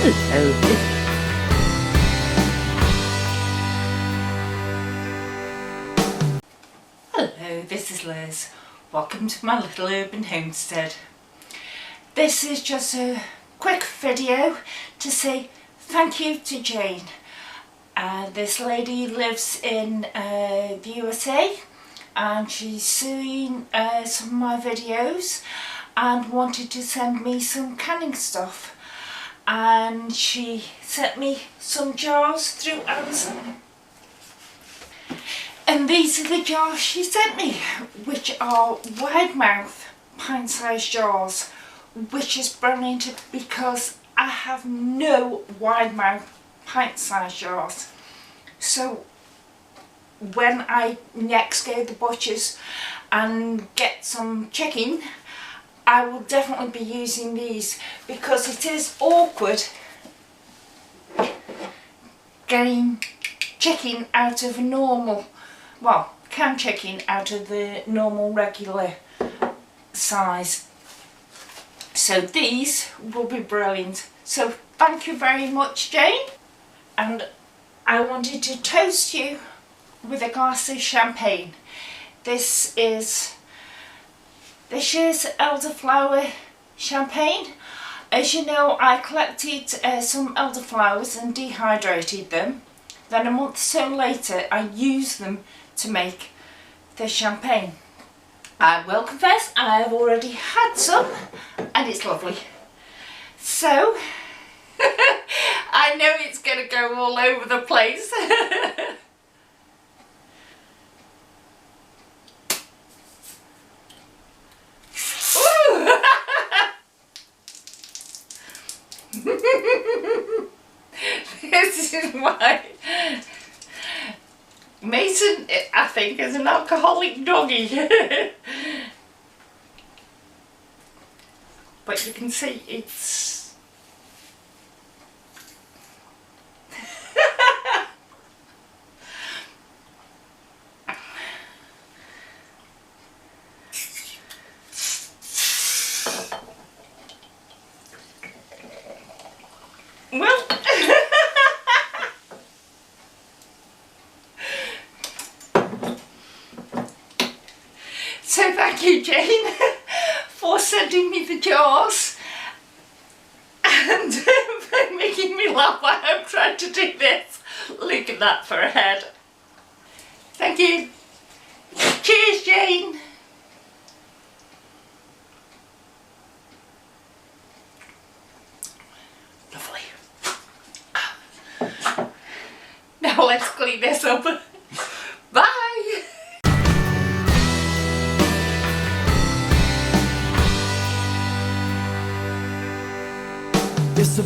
Hello. Hello, this is Liz. Welcome to my little urban homestead. This is just a quick video to say thank you to Jane. This lady lives in the USA and she's seen some of my videos and wanted to send me some canning stuff. And she sent me some jars through Amazon. And these are the jars she sent me, which are wide mouth pint-sized jars, which is brilliant because I have no wide mouth pint-sized jars. So when I next go to the butcher's and get some chicken, I will definitely be using these because it is awkward getting chicken out of a normal, well, canned chicken out of the normal regular size. So these will be brilliant. So thank you very much, Jane. And I wanted to toast you with a glass of champagne. This is this year's elderflower champagne. As you know, I collected some elderflowers and dehydrated them. Then a month or so later I used them to make the champagne. I will confess I have already had some and it's lovely. So I know it's going to go all over the place. This is why Mason, I think, is an alcoholic doggy. But you can see it's well. So thank you, Jane, for sending me the jars and for making me laugh while I'm trying to do this. Look at that for a head. Thank you. Cheers, Jane. Lovely. Now let's clean this up. Bye. It's a